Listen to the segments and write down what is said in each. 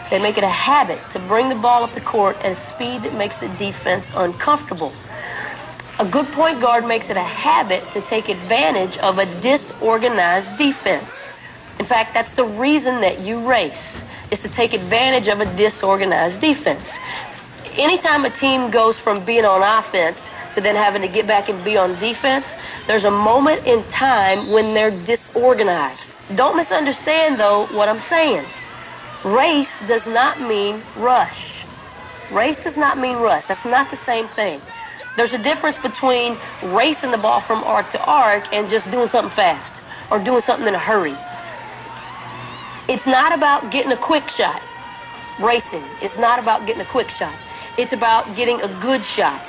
They make it a habit to bring the ball up the court at a speed that makes the defense uncomfortable. A good point guard makes it a habit to take advantage of a disorganized defense. In fact, that's the reason that you race, is to take advantage of a disorganized defense. Anytime a team goes from being on offense to then having to get back and be on defense, there's a moment in time when they're disorganized. Don't misunderstand, though, what I'm saying. Race does not mean rush. Race does not mean rush. That's not the same thing. There's a difference between racing the ball from arc to arc and just doing something fast or doing something in a hurry. It's not about getting a quick shot. Racing is not about getting a quick shot. It's about getting a good shot.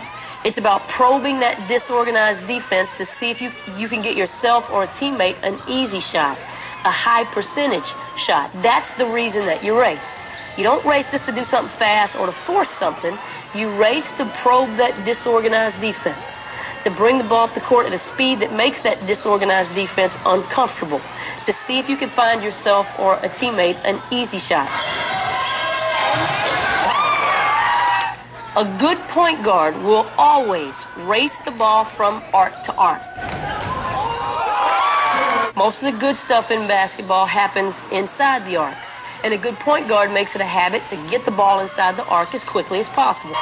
It's about probing that disorganized defense to see if you can get yourself or a teammate an easy shot, a high percentage shot. That's the reason that you race. You don't race just to do something fast or to force something. You race to probe that disorganized defense, to bring the ball up the court at a speed that makes that disorganized defense uncomfortable, to see if you can find yourself or a teammate an easy shot. A good point guard will always race the ball from arc to arc. Most of the good stuff in basketball happens inside the arcs, and a good point guard makes it a habit to get the ball inside the arc as quickly as possible.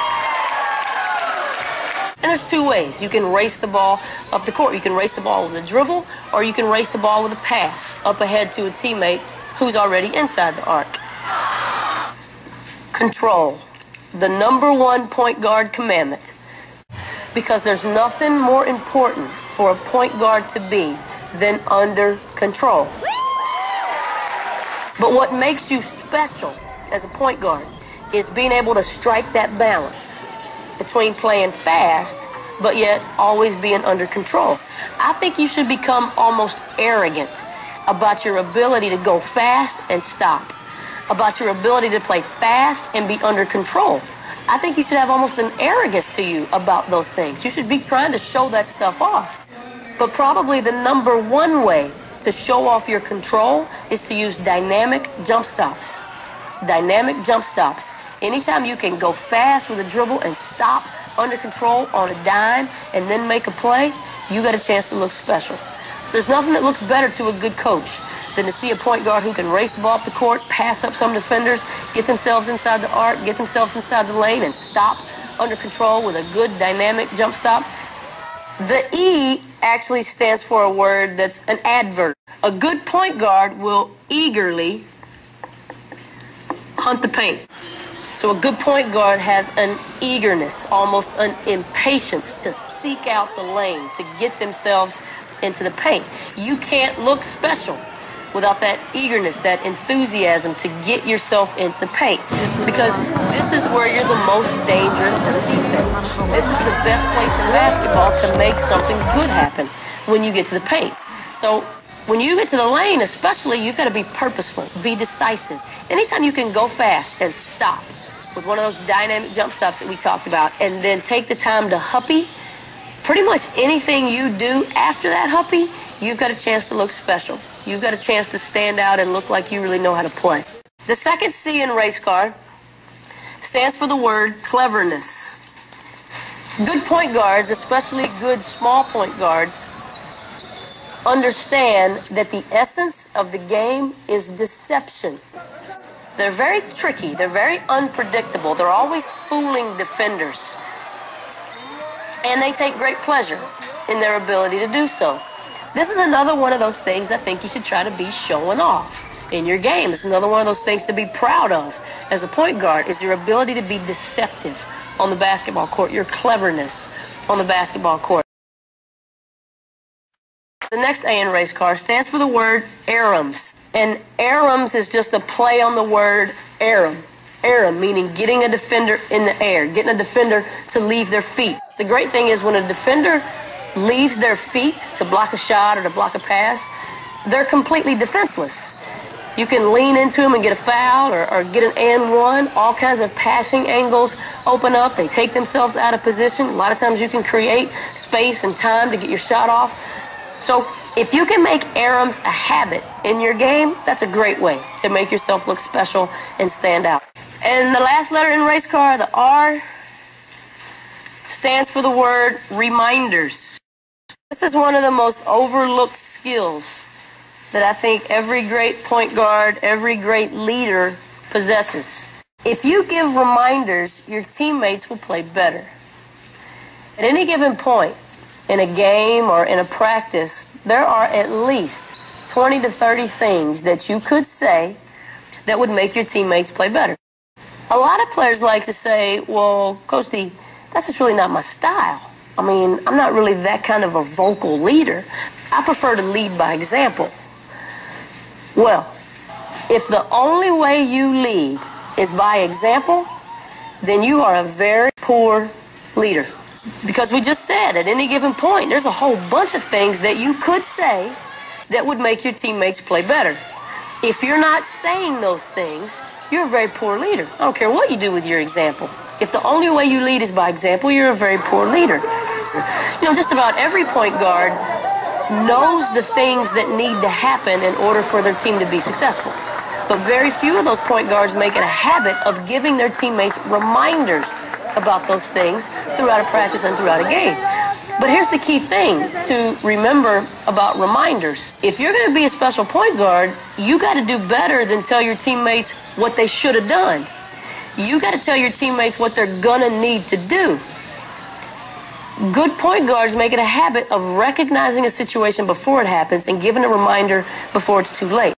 And there's two ways. You can race the ball up the court. You can race the ball with a dribble, or you can race the ball with a pass up ahead to a teammate who's already inside the arc. Control. The #1 point guard commandment. Because there's nothing more important for a point guard to be than under control. But what makes you special as a point guard is being able to strike that balance between playing fast but yet always being under control. I think you should become almost arrogant about your ability to go fast and stop, about your ability to play fast and be under control. I think you should have almost an arrogance to you about those things. You should be trying to show that stuff off. But probably the #1 way to show off your control is to use dynamic jump stops. Dynamic jump stops. Anytime you can go fast with a dribble and stop under control on a dime and then make a play, you got a chance to look special. There's nothing that looks better to a good coach than to see a point guard who can race the ball up the court, pass up some defenders, get themselves inside the arc, get themselves inside the lane, and stop under control with a good dynamic jump stop. The E actually stands for a word that's an adverb. A good point guard will eagerly hunt the paint. So a good point guard has an eagerness, almost an impatience to seek out the lane, to get themselves into the paint. You can't look special without that eagerness, that enthusiasm to get yourself into the paint. Because this is where you're the most dangerous to the defense. This is the best place in basketball to make something good happen when you get to the paint. So when you get to the lane especially, you've got to be purposeful, be decisive. Anytime you can go fast and stop with one of those dynamic jump stops that we talked about, and then take the time to huppy, pretty much anything you do after that huppy, you've got a chance to look special. You've got a chance to stand out and look like you really know how to play. The second C in race car stands for the word cleverness. Good point guards, especially good small point guards, understand that the essence of the game is deception. They're very tricky. They're very unpredictable. They're always fooling defenders. And they take great pleasure in their ability to do so. This is another one of those things I think you should try to be showing off in your game. It's another one of those things to be proud of as a point guard, is your ability to be deceptive on the basketball court, your cleverness on the basketball court. The next A in race car stands for the word arums. And arums is just a play on the word arum. Arum, meaning getting a defender in the air, getting a defender to leave their feet. The great thing is when a defender leaves their feet to block a shot or to block a pass, they're completely defenseless. You can lean into them and get a foul or get an and one. All kinds of passing angles open up. They take themselves out of position. A lot of times you can create space and time to get your shot off. So If you can make ARMs a habit in your game, that's a great way to make yourself look special and stand out. And the last letter in race car, the R, stands for the word reminders. This is one of the most overlooked skills that I think every great point guard, every great leader possesses. If you give reminders, your teammates will play better. At any given point in a game or in a practice, there are at least 20 to 30 things that you could say that would make your teammates play better. A lot of players like to say, well, Coach D, that's just really not my style. I mean, I'm not really that kind of a vocal leader. I prefer to lead by example. Well, if the only way you lead is by example, then you are a very poor leader. Because we just said at any given point, there's a whole bunch of things that you could say that would make your teammates play better. If you're not saying those things, you're a very poor leader. I don't care what you do with your example. If the only way you lead is by example, you're a very poor leader. You know, just about every point guard knows the things that need to happen in order for their team to be successful. But very few of those point guards make it a habit of giving their teammates reminders about those things throughout a practice and throughout a game. But here's the key thing to remember about reminders. If you're going to be a special point guard, you got to do better than tell your teammates what they should have done. You got to tell your teammates what they're going to need to do. Good point guards make it a habit of recognizing a situation before it happens and giving a reminder before it's too late.